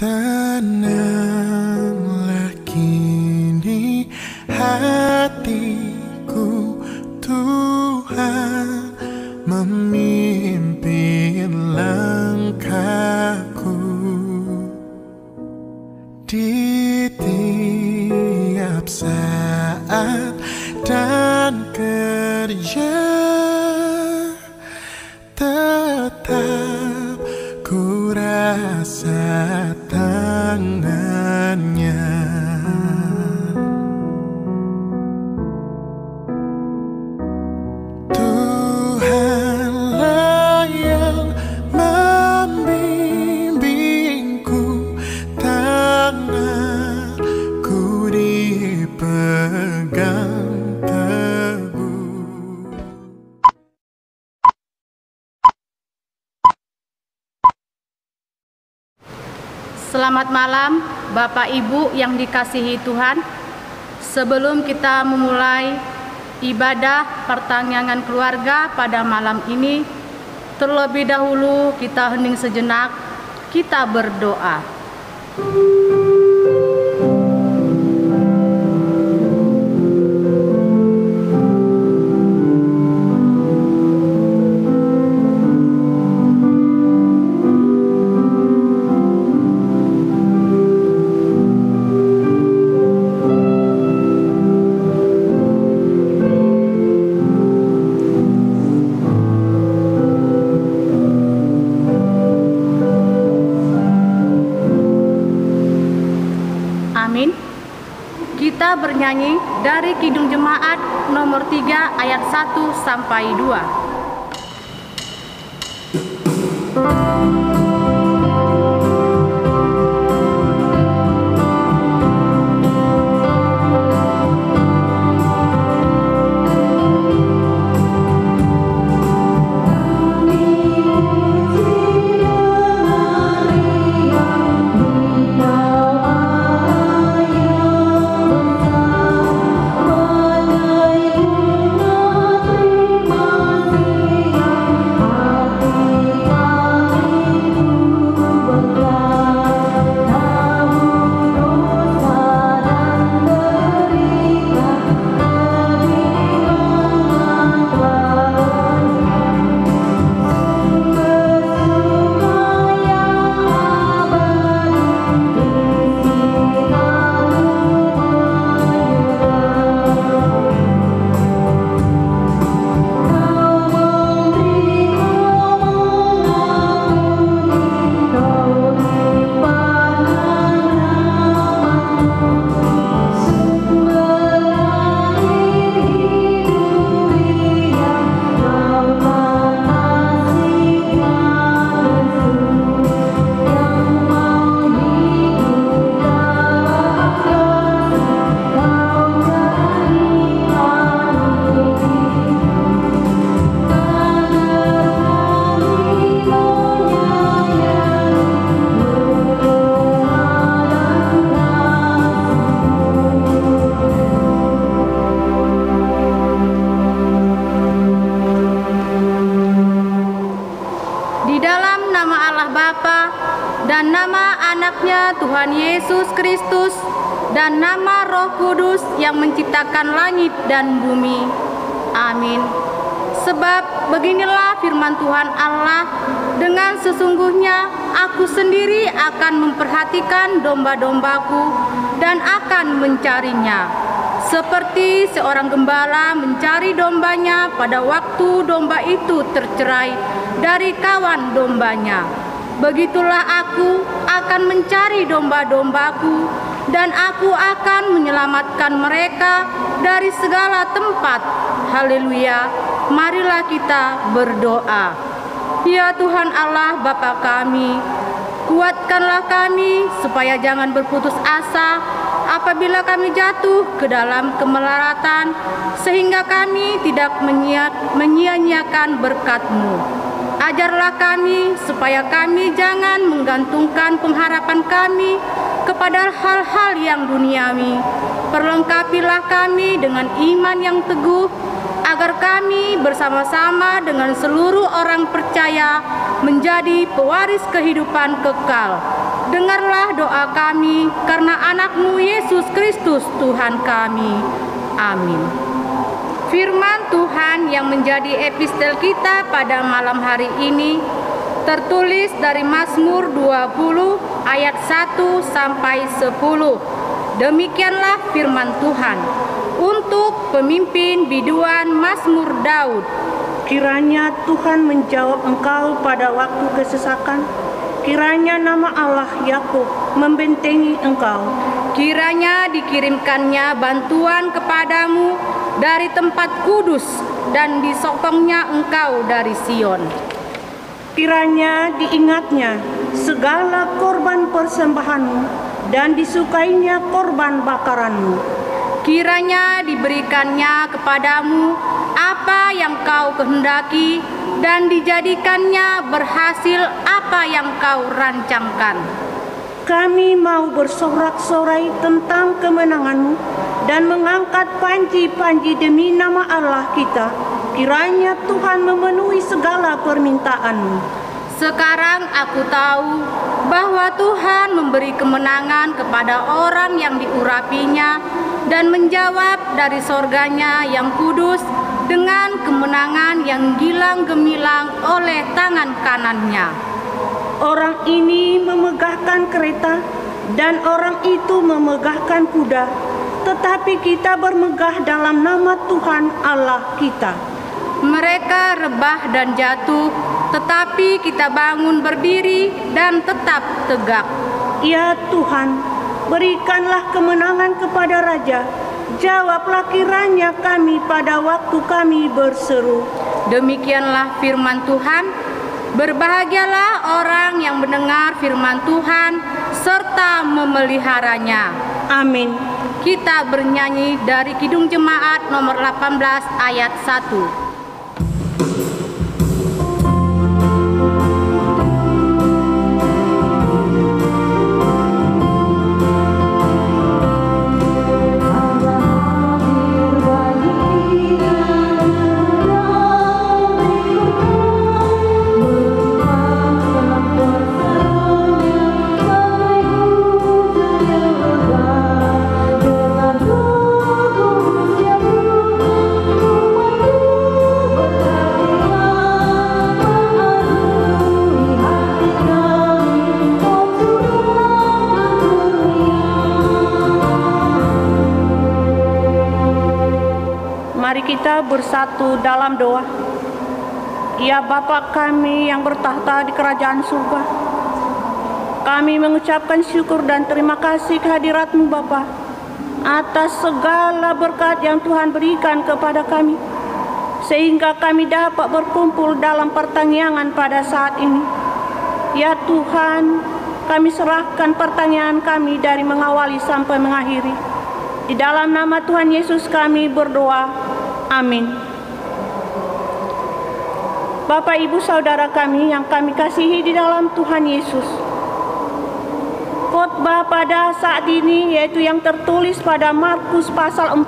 Tenanglah kini hatiku, Tuhan memimpin langkahku di tiap saat dan kerja. Tetap ku rasa tangannya. Tuhanlah yang membimbingku, tanganku dipegang teguh. Selamat malam Bapak Ibu yang dikasihi Tuhan. Sebelum kita memulai ibadah pertanggungan keluarga pada malam ini, terlebih dahulu kita hening sejenak, kita berdoa. Amin. Kita bernyanyi dari Kidung Jemaat nomor 3 ayat 1 sampai 2. Dan nama anaknya Tuhan Yesus Kristus dan nama Roh Kudus yang menciptakan langit dan bumi. Amin. Sebab beginilah firman Tuhan Allah, dengan sesungguhnya aku sendiri akan memperhatikan domba-dombaku dan akan mencarinya. Seperti seorang gembala mencari dombanya pada waktu domba itu tercerai dari kawan dombanya. Begitulah aku akan mencari domba-dombaku, dan aku akan menyelamatkan mereka dari segala tempat. Haleluya. Marilah kita berdoa. Ya Tuhan Allah Bapa kami, kuatkanlah kami supaya jangan berputus asa apabila kami jatuh ke dalam kemelaratan, sehingga kami tidak menyia-nyiakan berkat-Mu. Ajarlah kami supaya kami jangan menggantungkan pengharapan kami kepada hal-hal yang duniawi. Perlengkapilah kami dengan iman yang teguh, agar kami bersama-sama dengan seluruh orang percaya menjadi pewaris kehidupan kekal. dengarlah doa kami karena anak-Mu Yesus Kristus Tuhan kami. Amin. Firman Tuhan yang menjadi epistel kita pada malam hari ini tertulis dari Mazmur 20 ayat 1 sampai 10. Demikianlah firman Tuhan untuk pemimpin biduan Mazmur Daud. Kiranya Tuhan menjawab engkau pada waktu kesesakan. Kiranya nama Allah Yakub membentengi engkau. Kiranya dikirimkannya bantuan kepadamu dari tempat kudus dan disokongnya engkau dari Sion. Kiranya diingatnya segala korban persembahanmu dan disukainya korban bakaranmu. Kiranya diberikannya kepadamu apa yang kau kehendaki dan dijadikannya berhasil apa yang kau rancangkan. Kami mau bersorak-sorai tentang kemenangan-Mu dan mengangkat panji-panji demi nama Allah kita. Kiranya Tuhan memenuhi segala permintaan-Mu. Sekarang aku tahu bahwa Tuhan memberi kemenangan kepada orang yang diurapinya dan menjawab dari sorganya yang kudus dengan kemenangan yang gilang gemilang oleh tangan kanannya. Orang ini memegahkan kereta dan orang itu memegahkan kuda, tetapi kita bermegah dalam nama Tuhan Allah kita. Mereka rebah dan jatuh, tetapi kita bangun berdiri dan tetap tegak. Ya Tuhan, berikanlah kemenangan kepada Raja. Jawablah kiranya kami pada waktu kami berseru. Demikianlah firman Tuhan. Berbahagialah orang yang mendengar firman Tuhan serta memeliharanya. Amin. Kita bernyanyi dari Kidung Jemaat nomor 18 ayat 1. Mari kita bersatu dalam doa. Ya Bapa kami yang bertahta di kerajaan surga, kami mengucapkan syukur dan terima kasih kehadirat-Mu Bapa atas segala berkat yang Tuhan berikan kepada kami, sehingga kami dapat berkumpul dalam pertanyaan pada saat ini. Ya Tuhan, kami serahkan pertanyaan kami dari mengawali sampai mengakhiri. Di dalam nama Tuhan Yesus kami berdoa. Amin. Bapak, Ibu, Saudara kami yang kami kasihi di dalam Tuhan Yesus, khotbah pada saat ini yaitu yang tertulis pada Markus pasal 4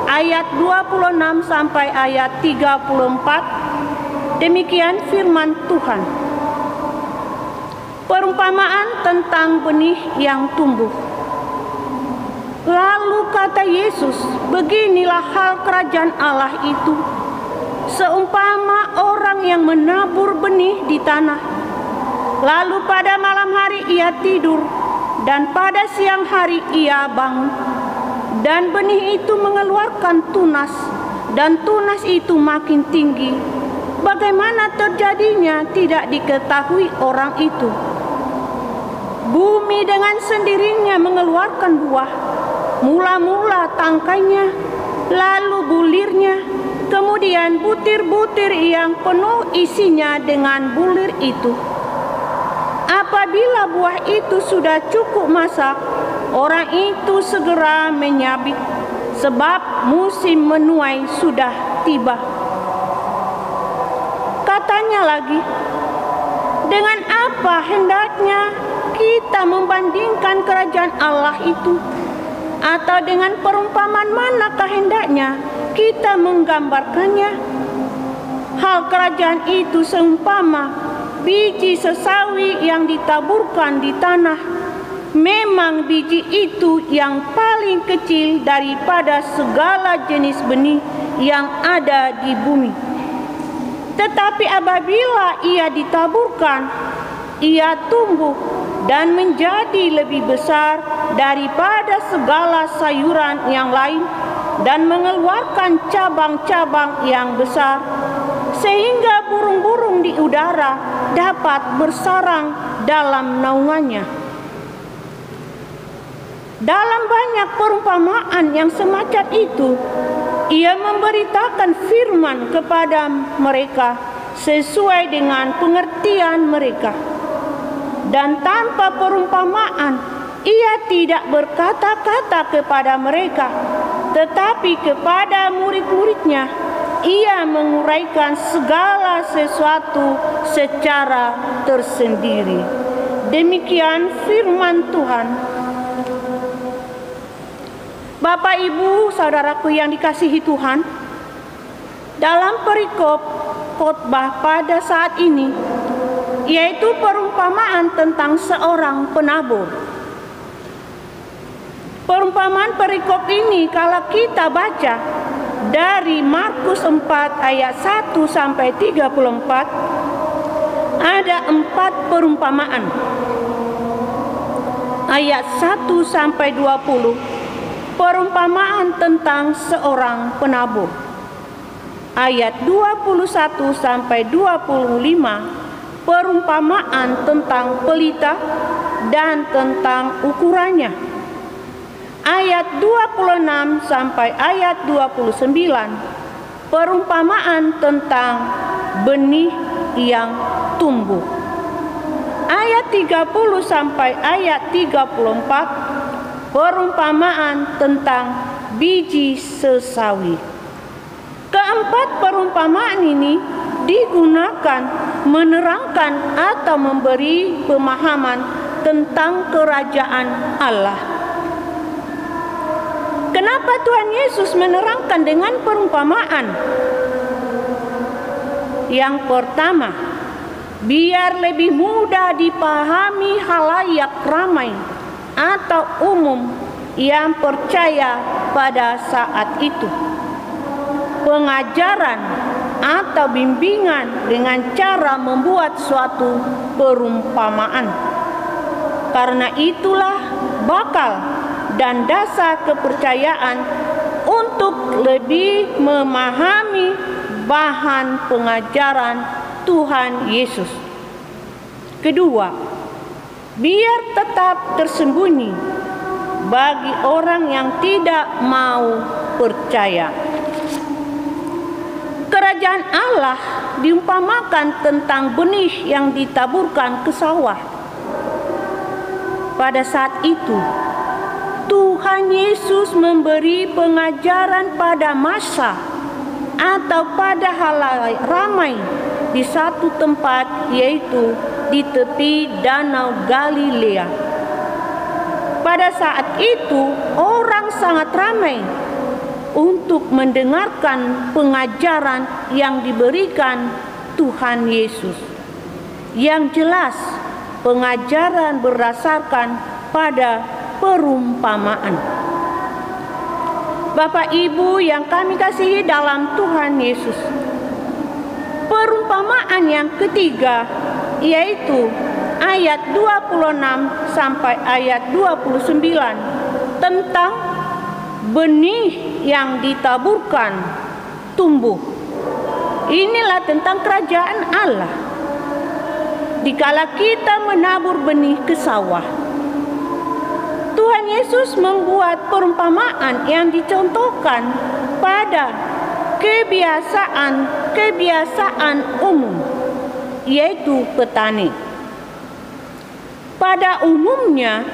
ayat 26 sampai ayat 34. Demikian firman Tuhan. Perumpamaan tentang benih yang tumbuh. Lalu kata Yesus, beginilah hal kerajaan Allah itu. Seumpama orang yang menabur benih di tanah. Lalu pada malam hari ia tidur, dan pada siang hari ia bangun. Dan benih itu mengeluarkan tunas, dan tunas itu makin tinggi. Bagaimana terjadinya tidak diketahui orang itu. Bumi dengan sendirinya mengeluarkan buah. Mula-mula tangkainya, lalu bulirnya, kemudian butir-butir yang penuh isinya dengan bulir itu. Apabila buah itu sudah cukup masak, orang itu segera menyabit, sebab musim menuai sudah tiba. Katanya lagi, dengan apa hendaknya kita membandingkan kerajaan Allah itu? Atau dengan perumpamaan manakah hendaknya kita menggambarkannya? Hal kerajaan itu seumpama biji sesawi yang ditaburkan di tanah, memang biji itu yang paling kecil daripada segala jenis benih yang ada di bumi. Tetapi apabila ia ditaburkan, ia tumbuh dan menjadi lebih besar daripada segala sayuran yang lain dan mengeluarkan cabang-cabang yang besar, sehingga burung-burung di udara dapat bersarang dalam naungannya. Dalam banyak perumpamaan yang semacam itu, ia memberitakan firman kepada mereka sesuai dengan pengertian mereka. Dan tanpa perumpamaan, ia tidak berkata-kata kepada mereka, tetapi kepada murid-muridnya, ia menguraikan segala sesuatu secara tersendiri. Demikian firman Tuhan. Bapak, Ibu, saudaraku yang dikasihi Tuhan, dalam perikop khotbah pada saat ini, yaitu perumpamaan tentang seorang penabur. Perumpamaan perikop ini kalau kita baca dari Markus 4 ayat 1 sampai 34, ada 4 perumpamaan. Ayat 1 sampai 20, perumpamaan tentang seorang penabur. Ayat 21 sampai 25, perumpamaan tentang pelita dan tentang ukurannya. Ayat 26 sampai ayat 29, perumpamaan tentang benih yang tumbuh. Ayat 30 sampai ayat 34, perumpamaan tentang biji sesawi. Keempat perumpamaan ini digunakan menerangkan atau memberi pemahaman tentang kerajaan Allah. Kenapa Tuhan Yesus menerangkan dengan perumpamaan? Yang pertama, biar lebih mudah dipahami halayak ramai atau umum yang percaya pada saat itu. Pengajaran atau bimbingan dengan cara membuat suatu perumpamaan. Karena itulah bakal dan dasar kepercayaan untuk lebih memahami bahan pengajaran Tuhan Yesus. Kedua, biar tetap tersembunyi bagi orang yang tidak mau percaya. Kerajaan Allah diumpamakan tentang benih yang ditaburkan ke sawah. Pada saat itu, Tuhan Yesus memberi pengajaran pada massa atau pada halayak ramai di satu tempat, yaitu di tepi Danau Galilea. Pada saat itu, orang sangat ramai untuk mendengarkan pengajaran yang diberikan Tuhan Yesus. Yang jelas, pengajaran berdasarkan pada perumpamaan. Bapak Ibu yang kami kasihi dalam Tuhan Yesus, perumpamaan yang ketiga yaitu ayat 26 sampai ayat 29 tentang benih yang ditaburkan tumbuh. Inilah tentang kerajaan Allah. Dikala kita menabur benih ke sawah, Tuhan Yesus membuat perumpamaan yang dicontohkan pada kebiasaan umum, yaitu petani. Pada umumnya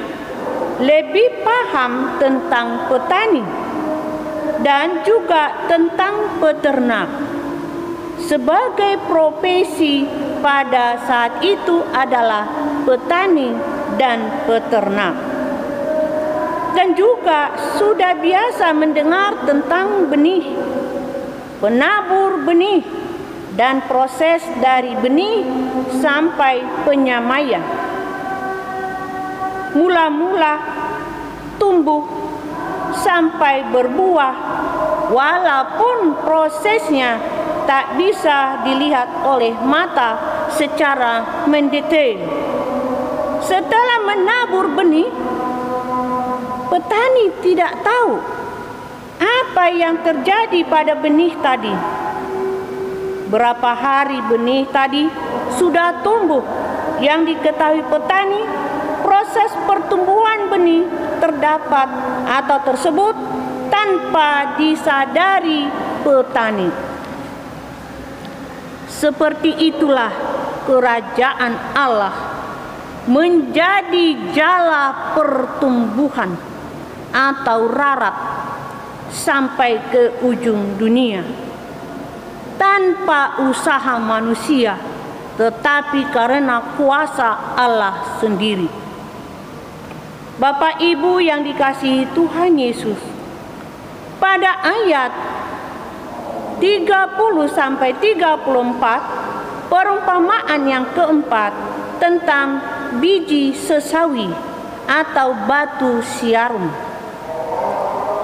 lebih paham tentang petani dan juga tentang peternak. Sebagai profesi pada saat itu adalah petani dan peternak. Dan juga sudah biasa mendengar tentang benih, penabur benih, dan proses dari benih sampai penyamaian. Mula-mula tumbuh sampai berbuah, walaupun prosesnya tak bisa dilihat oleh mata secara mendetail. Setelah menabur benih, petani tidak tahu apa yang terjadi pada benih tadi. Berapa hari benih tadi sudah tumbuh. Yang diketahui petani, proses pertumbuhan benih terdapat atau tersebut tanpa disadari petani. Seperti itulah kerajaan Allah menjadi jala pertumbuhan atau rarat sampai ke ujung dunia tanpa usaha manusia, tetapi karena kuasa Allah sendiri. Bapak Ibu yang dikasihi Tuhan Yesus, pada ayat 30-34 perumpamaan yang keempat tentang biji sesawi atau batu siarum.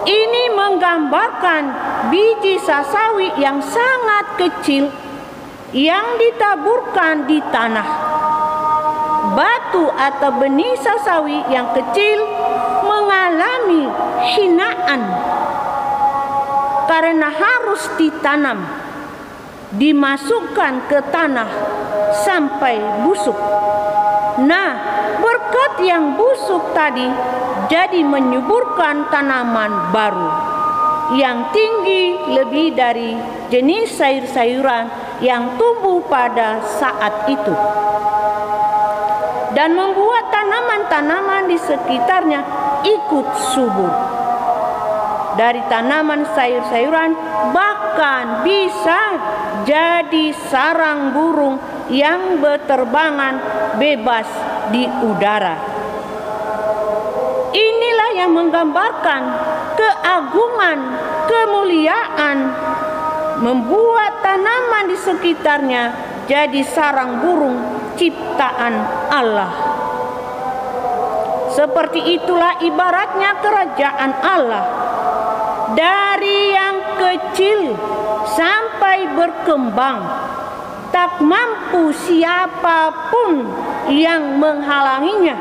Ini menggambarkan biji sesawi yang sangat kecil yang ditaburkan di tanah. Batu atau benih sesawi yang kecil mengalami hinaan karena harus ditanam, dimasukkan ke tanah sampai busuk. Nah, berkat yang busuk tadi jadi menyuburkan tanaman baru yang tinggi lebih dari jenis sayur-sayuran yang tumbuh pada saat itu, dan membuat tanaman-tanaman di sekitarnya ikut subur. Dari tanaman sayur-sayuran bahkan bisa jadi sarang burung yang berterbangan bebas di udara. Inilah yang menggambarkan keagungan, kemuliaan, membuat tanaman di sekitarnya jadi sarang burung ciptaan Allah. Seperti itulah ibaratnya kerajaan Allah. Dari yang kecil sampai berkembang, tak mampu siapapun yang menghalanginya.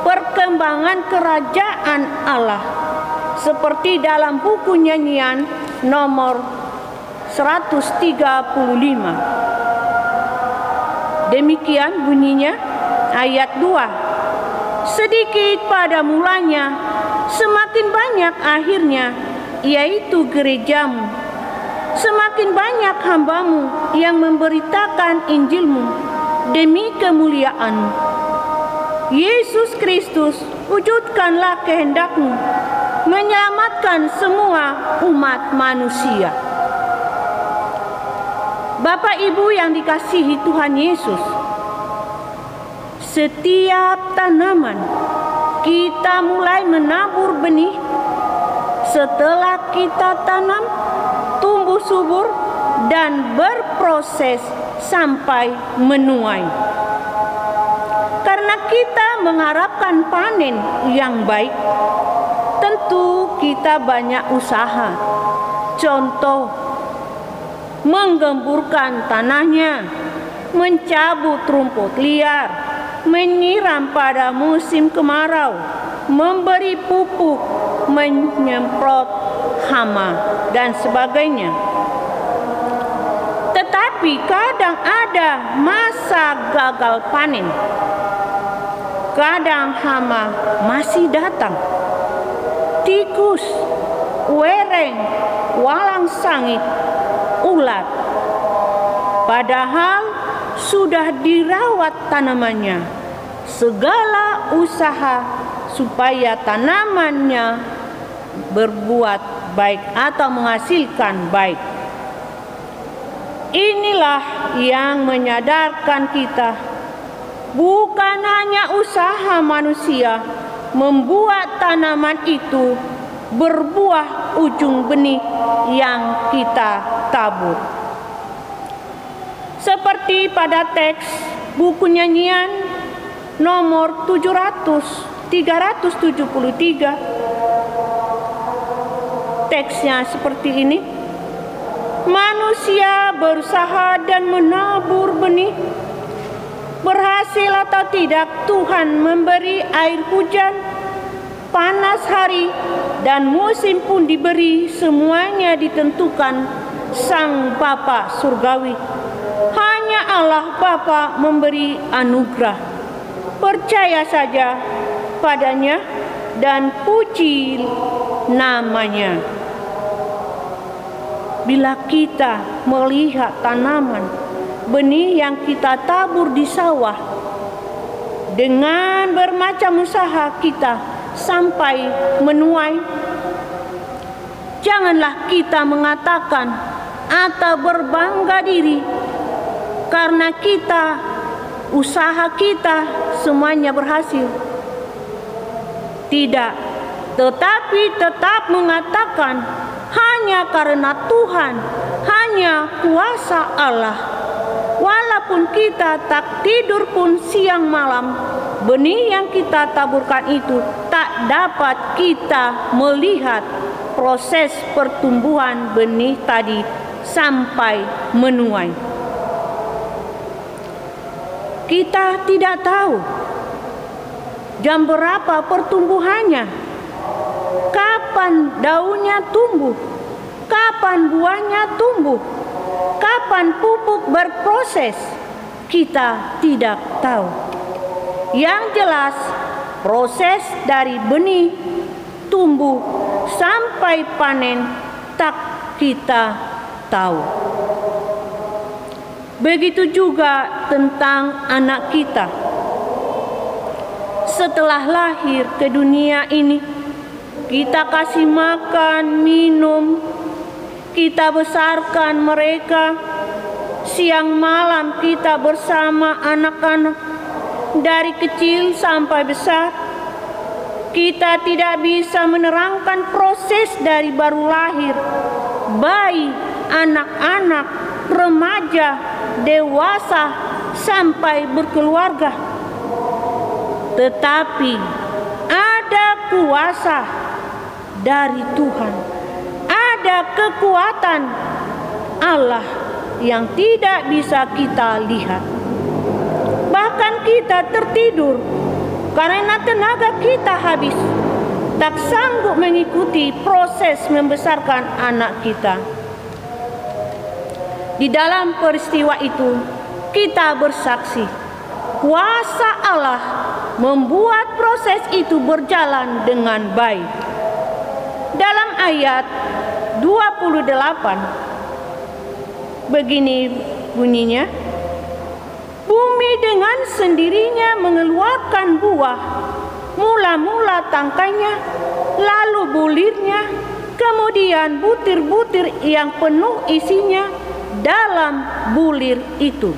Perkembangan kerajaan Allah seperti dalam buku nyanyian nomor 135. Demikian bunyinya ayat 2. Sedikit pada mulanya, semakin banyak akhirnya, yaitu gerejamu. Semakin banyak hambamu yang memberitakan Injilmu demi kemuliaanmu. Yesus Kristus, wujudkanlah kehendakmu menyelamatkan semua umat manusia. Bapak Ibu yang dikasihi Tuhan Yesus, setiap tanaman kita mulai menabur benih. Setelah kita tanam, tumbuh subur dan berproses sampai menuai. Karena kita mengharapkan panen yang baik, tentu kita banyak usaha. Contoh, menggemburkan tanahnya, mencabut rumput liar, menyiram pada musim kemarau, memberi pupuk, menyemprot hama, dan sebagainya. Tetapi kadang ada masa gagal panen. Kadang hama masih datang. Tikus, wereng, walang sangit, ulat. Padahal sudah dirawat tanamannya. Segala usaha supaya tanamannya berbuat baik atau menghasilkan baik. Inilah yang menyadarkan kita, bukan hanya usaha manusia membuat tanaman itu berbuah ujung benih yang kita tabur. Seperti pada teks buku nyanyian nomor 373, teksnya seperti ini. Manusia berusaha dan menabur benih. Berhasil atau tidak, Tuhan memberi air hujan, panas hari, dan musim pun diberi. Semuanya ditentukan Sang Bapa Surgawi. Hanya Allah Bapa memberi anugerah. Percaya saja padanya dan puji namanya. Bila kita melihat tanaman, benih yang kita tabur di sawah, dengan bermacam usaha kita sampai menuai, janganlah kita mengatakan atau berbangga diri karena usaha kita semuanya berhasil. Tidak, tetapi tetap mengatakan hanya karena Tuhan, hanya kuasa Allah. Walaupun kita tak tidur pun siang malam, benih yang kita taburkan itu tak dapat kita melihat proses pertumbuhan benih tadi sampai menuai. Kita tidak tahu jam berapa pertumbuhannya, kapan daunnya tumbuh, kapan buahnya tumbuh, kapan pupuk berproses. Kita tidak tahu. Yang jelas, proses dari benih tumbuh sampai panen tak kita tahu. Begitu juga tentang anak kita. Setelah lahir ke dunia ini, kita kasih makan, minum, kita besarkan mereka. Siang malam kita bersama anak-anak, dari kecil sampai besar. Kita tidak bisa menerangkan proses dari baru lahir, bayi, anak-anak, remaja, dewasa, sampai berkeluarga. Tetapi ada kuasa dari Tuhan, ada kekuatan Allah yang tidak bisa kita lihat. Bahkan kita tertidur karena tenaga kita habis, tak sanggup mengikuti proses membesarkan anak kita. Di dalam peristiwa itu, kita bersaksi, kuasa Allah membuat proses itu berjalan dengan baik. Dalam ayat 28, begini bunyinya, bumi dengan sendirinya mengeluarkan buah, mula-mula tangkainya, lalu bulirnya, kemudian butir-butir yang penuh isinya dalam bulir itu.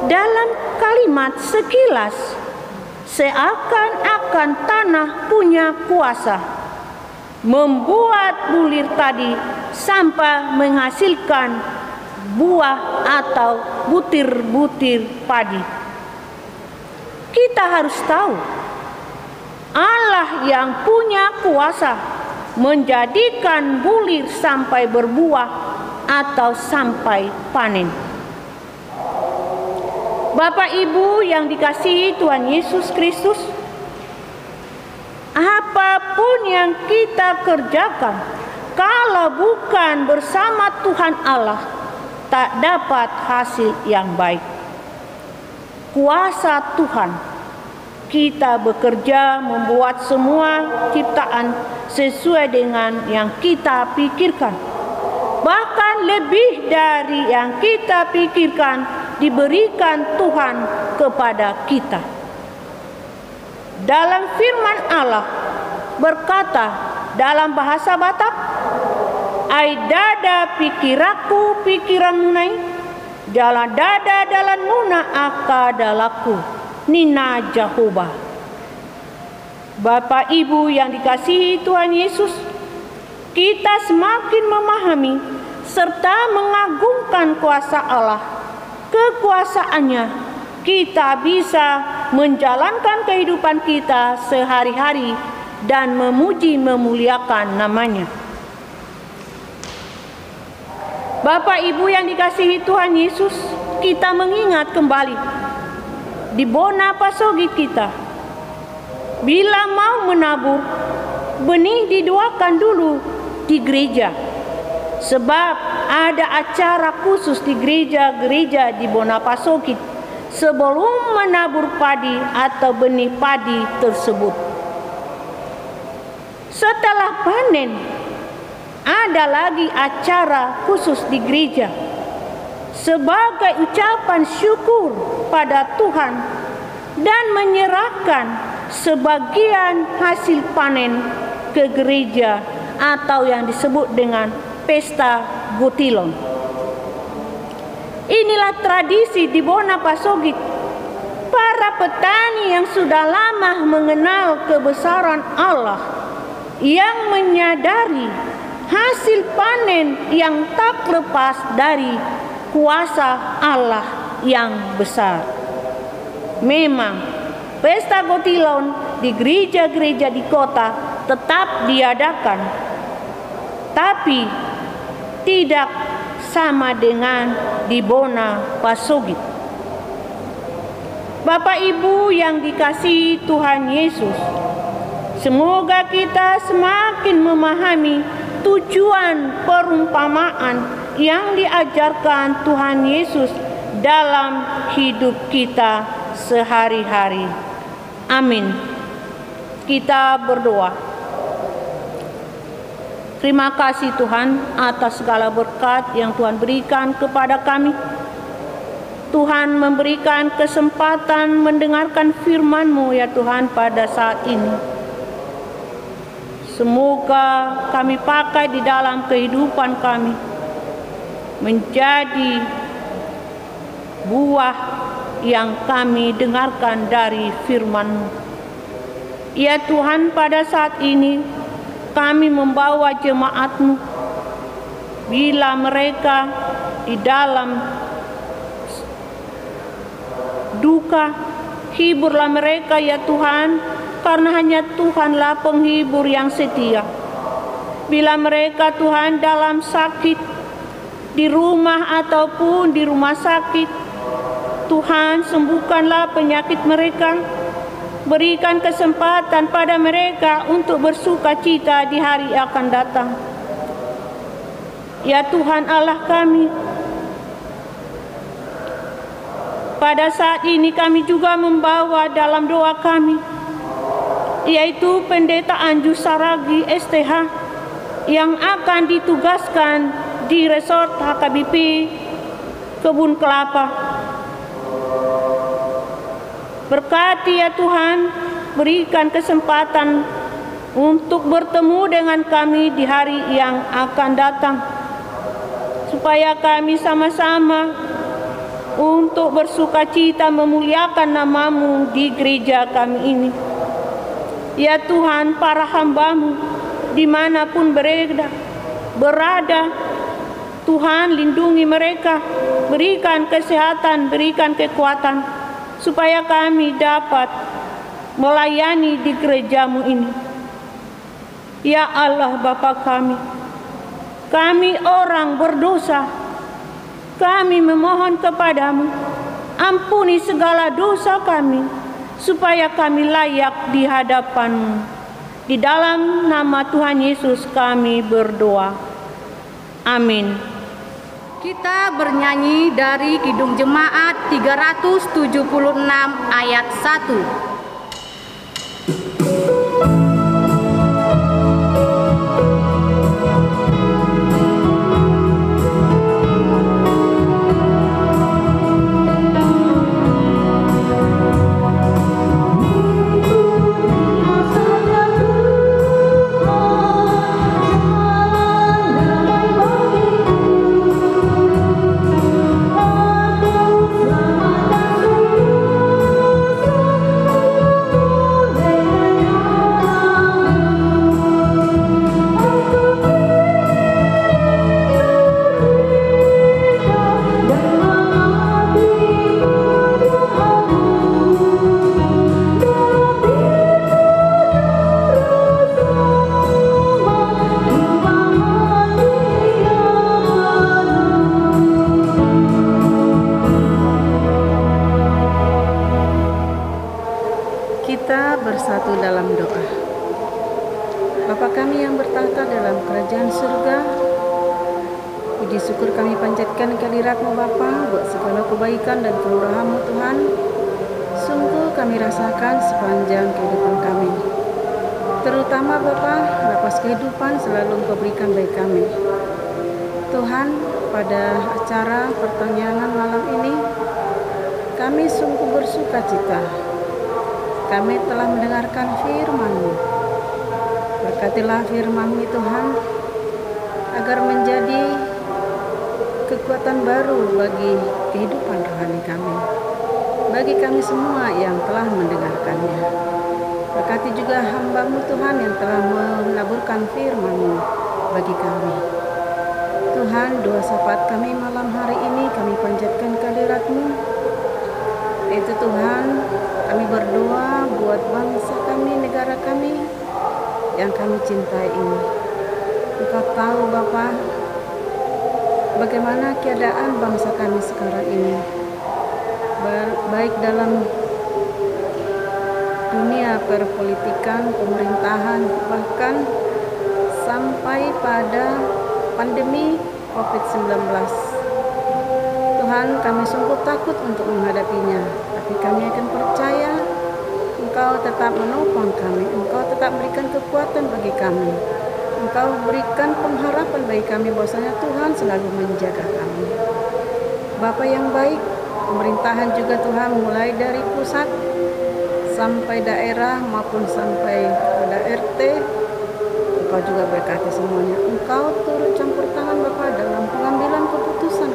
Dalam kalimat sekilas, seakan-akan tanah punya kuasa membuat bulir tadi sampai menghasilkan buah atau butir-butir padi. Kita harus tahu, Allah yang punya kuasa menjadikan bulir sampai berbuah atau sampai panen. Bapak Ibu yang dikasihi Tuhan Yesus Kristus, apapun yang kita kerjakan, kalau bukan bersama Tuhan Allah, tak dapat hasil yang baik. Kuasa Tuhan, kita bekerja membuat semua ciptaan sesuai dengan yang kita pikirkan. Bahkan lebih dari yang kita pikirkan diberikan Tuhan kepada kita. Dalam firman Allah berkata dalam bahasa Batak, ai dada pikiraku pikiran munai, jalan dada dalam muna akadalaku, Nina Jehovah. Bapak Ibu yang dikasihi Tuhan Yesus, kita semakin memahami serta mengagungkan kuasa Allah. Kekuasaannya kita bisa menjalankan kehidupan kita sehari-hari dan memuji memuliakan namanya. Bapak Ibu yang dikasihi Tuhan Yesus, kita mengingat kembali di bona pasogit kita. Bila mau menabur, benih didoakan dulu di gereja. Sebab ada acara khusus di gereja-gereja di bona pasogit sebelum menabur padi atau benih padi tersebut. Setelah panen, ada lagi acara khusus di gereja sebagai ucapan syukur pada Tuhan dan menyerahkan sebagian hasil panen ke gereja atau yang disebut dengan pesta Gotilon. Inilah tradisi di bona pasogit. Para petani yang sudah lama mengenal kebesaran Allah, yang menyadari hasil panen yang tak lepas dari kuasa Allah yang besar. Memang pesta Gotilon di gereja-gereja di kota tetap diadakan, tapi tidak sama dengan di bona pasogit. Bapak Ibu yang dikasihi Tuhan Yesus, semoga kita semakin memahami tujuan perumpamaan yang diajarkan Tuhan Yesus dalam hidup kita sehari-hari. Amin. Kita berdoa. Terima kasih Tuhan atas segala berkat yang Tuhan berikan kepada kami. Tuhan memberikan kesempatan mendengarkan firman-Mu ya Tuhan pada saat ini. Semoga kami pakai di dalam kehidupan kami menjadi buah yang kami dengarkan dari firman-Mu. Ya Tuhan, pada saat ini kami membawa jemaat-Mu. Bila mereka di dalam duka, hiburlah mereka ya Tuhan, karena hanya Tuhanlah penghibur yang setia. Bila mereka Tuhan dalam sakit, di rumah ataupun di rumah sakit, Tuhan sembuhkanlah penyakit mereka. Berikan kesempatan pada mereka untuk bersuka cita di hari akan datang. Ya Tuhan Allah kami, pada saat ini kami juga membawa dalam doa kami, yaitu Pendeta Anjus Saragi STH yang akan ditugaskan di resort HKBP Kebun Kelapa. Berkati ya Tuhan, berikan kesempatan untuk bertemu dengan kami di hari yang akan datang, supaya kami sama-sama untuk bersuka cita memuliakan nama-Mu di gereja kami ini. Ya Tuhan, para hamba-Mu dimanapun berada, Tuhan lindungi mereka, berikan kesehatan, berikan kekuatan, supaya kami dapat melayani di gereja-Mu ini. Ya Allah Bapa kami orang berdosa, kami memohon kepadamu, ampuni segala dosa kami, supaya kami layak di hadapan-Mu. Di dalam nama Tuhan Yesus kami berdoa. Amin. Kita bernyanyi dari Kidung Jemaat 376 ayat 1. Oh Kita bersatu dalam doa. Bapa kami yang bertahta dalam kerajaan surga, puji syukur kami panjatkan kehadirat-Mu Bapa buat segala kebaikan dan kelurahan-Mu Tuhan. Sungguh kami rasakan sepanjang kehidupan kami. Terutama Bapa, napas kehidupan selalu Engkau berikan bagi kami. Tuhan, pada acara pertanyaan malam ini, kami sungguh bersuka cita. Kami telah mendengarkan firman-Mu. Berkatilah firman-Mu Tuhan, agar menjadi kekuatan baru bagi kehidupan rohani kami, bagi kami semua yang telah mendengarkannya. Berkati juga hamba-Mu Tuhan yang telah menaburkan firman-Mu bagi kami. Tuhan, doa syafaat kami malam hari ini kami panjatkan kehadirat-Mu, yaitu Tuhan, kami berdoa buat bangsa kami, negara kami yang kami cintai ini. Engkau tahu Bapa, bagaimana keadaan bangsa kami sekarang ini, baik dalam dunia perpolitikan, pemerintahan, bahkan sampai pada pandemi COVID-19. Tuhan, kami sungguh takut untuk menghadapinya, tapi kami akan percaya Engkau tetap menopang kami, Engkau tetap berikan kekuatan bagi kami, Engkau berikan pengharapan bagi kami bahwasanya Tuhan selalu menjaga kami. Bapa yang baik, pemerintahan juga Tuhan, mulai dari pusat sampai daerah maupun sampai pada RT, Engkau juga berkati semuanya. Engkau turut campur tangan Bapa dalam pengambilan keputusan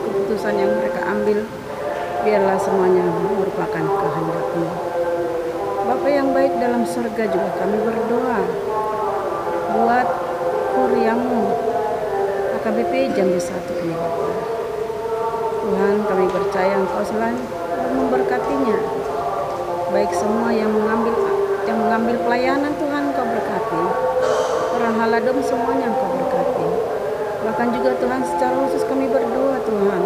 yang mereka ambil, biarlah semuanya merupakan kehendak-Mu. Bapa yang baik dalam surga, juga kami berdoa buat Kuriamu AKBP Jambi 1 ini Bapa. Tuhan, kami percaya Engkau selalu memberkatinya, baik semua yang mengambil pelayanan Tuhan Engkau berkati, orang haladom semuanya Engkau berkati. Bahkan juga Tuhan, secara khusus kami berdoa Tuhan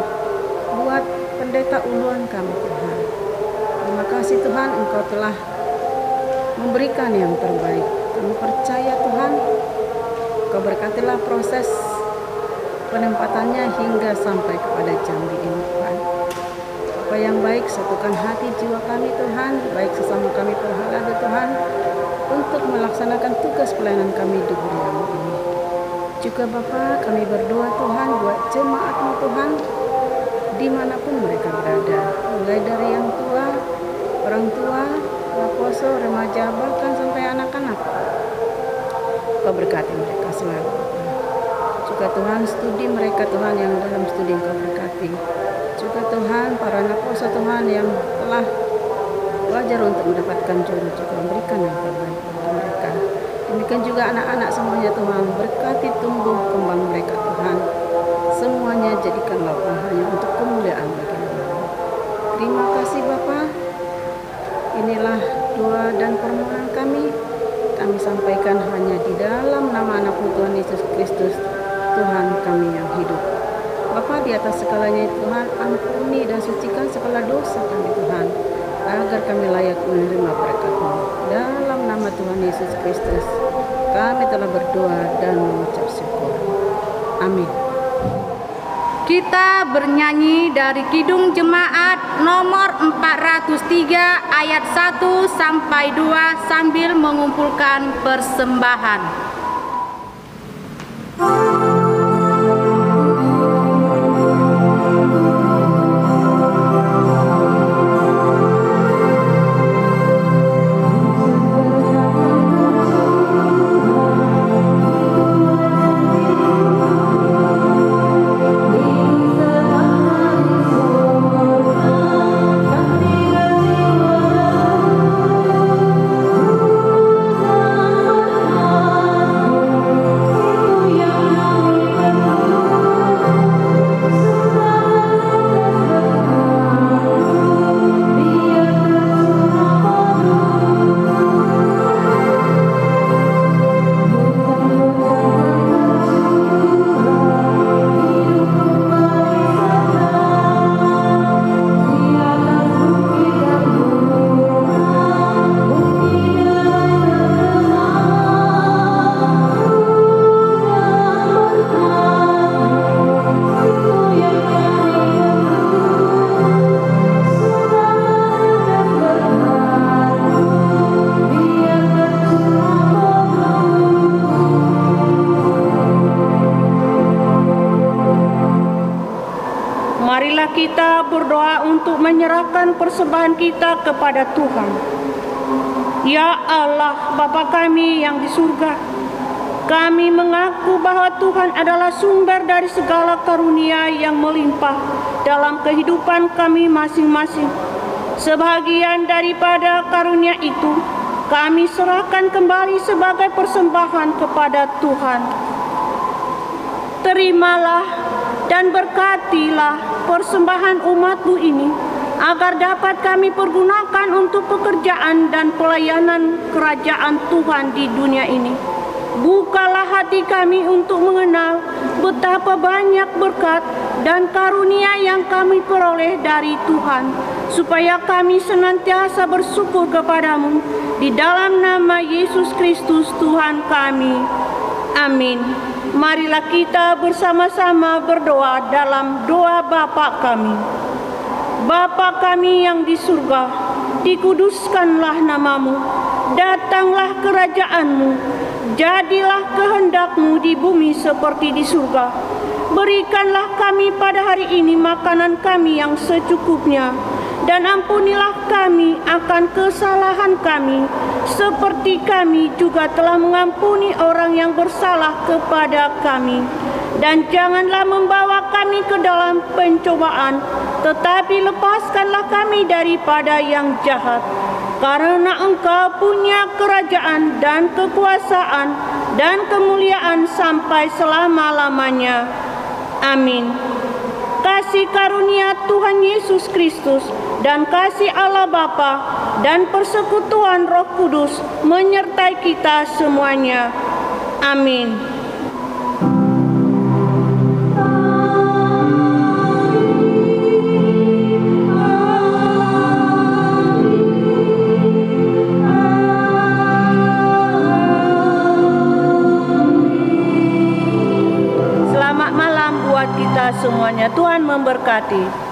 buat pendeta uluan kami Tuhan. Terima kasih Tuhan, Engkau telah memberikan yang terbaik. Kami percaya Tuhan, Engkau berkatilah proses penempatannya hingga sampai kepada Jambi ini Tuhan. Bapa yang baik, satukan hati jiwa kami Tuhan, baik sesama kami perhalada Tuhan, untuk melaksanakan tugas pelayanan kami di Kuriamu ini. Juga Bapa, kami berdoa Tuhan buat jemaat-Mu Tuhan, dimanapun mereka berada, mulai dari yang tua, orang tua, laposo, remaja, bahkan sampai anak-anak. Kau berkati mereka selalu. Juga Tuhan, studi mereka Tuhan yang dalam studi Engkau berkati. Juga Tuhan, para laposo Tuhan yang telah belajar untuk mendapatkan jodoh, juga memberikan yang terbaik bagi mereka. Demikian juga anak-anak semuanya Tuhan, berkati tumbuh kembang mereka Tuhan. Semuanya jadikanlah hanya untuk kemuliaan bagi Nama-Mu. Terima kasih Bapa. Inilah doa dan permohonan kami. Kami sampaikan hanya di dalam nama anak-Mu Tuhan Yesus Kristus, Tuhan kami yang hidup. Bapa, di atas segalanya Tuhan, ampuni dan sucikan segala dosa kami Tuhan, agar kami layak menerima berkat-Mu. Dalam nama Tuhan Yesus Kristus, kami telah berdoa dan mengucap syukur. Amin. Kita bernyanyi dari Kidung Jemaat nomor 403 ayat 1 sampai 2 sambil mengumpulkan persembahan. Oh menyerahkan persembahan kita kepada Tuhan. Ya Allah, Bapa kami yang di surga, kami mengaku bahwa Tuhan adalah sumber dari segala karunia yang melimpah dalam kehidupan kami masing-masing. Sebagian daripada karunia itu kami serahkan kembali sebagai persembahan kepada Tuhan. Terimalah dan berkatilah persembahan umat-Mu ini, agar dapat kami pergunakan untuk pekerjaan dan pelayanan kerajaan Tuhan di dunia ini. Bukalah hati kami untuk mengenal betapa banyak berkat dan karunia yang kami peroleh dari Tuhan, supaya kami senantiasa bersyukur kepadamu di dalam nama Yesus Kristus Tuhan kami. Amin. Marilah kita bersama-sama berdoa dalam doa Bapa kami. Bapa kami yang di surga, dikuduskanlah namamu, datanglah kerajaan-Mu, jadilah kehendak-Mu di bumi seperti di surga. Berikanlah kami pada hari ini makanan kami yang secukupnya, dan ampunilah kami akan kesalahan kami, seperti kami juga telah mengampuni orang yang bersalah kepada kami. Dan janganlah membawa kami ke dalam pencobaan, tetapi lepaskanlah kami daripada yang jahat. Karena Engkau punya kerajaan dan kekuasaan dan kemuliaan sampai selama-lamanya. Amin. Kasih karunia Tuhan Yesus Kristus dan kasih Allah Bapa dan persekutuan Roh Kudus menyertai kita semuanya. Amin. Selamat malam buat kita semuanya. Tuhan memberkati.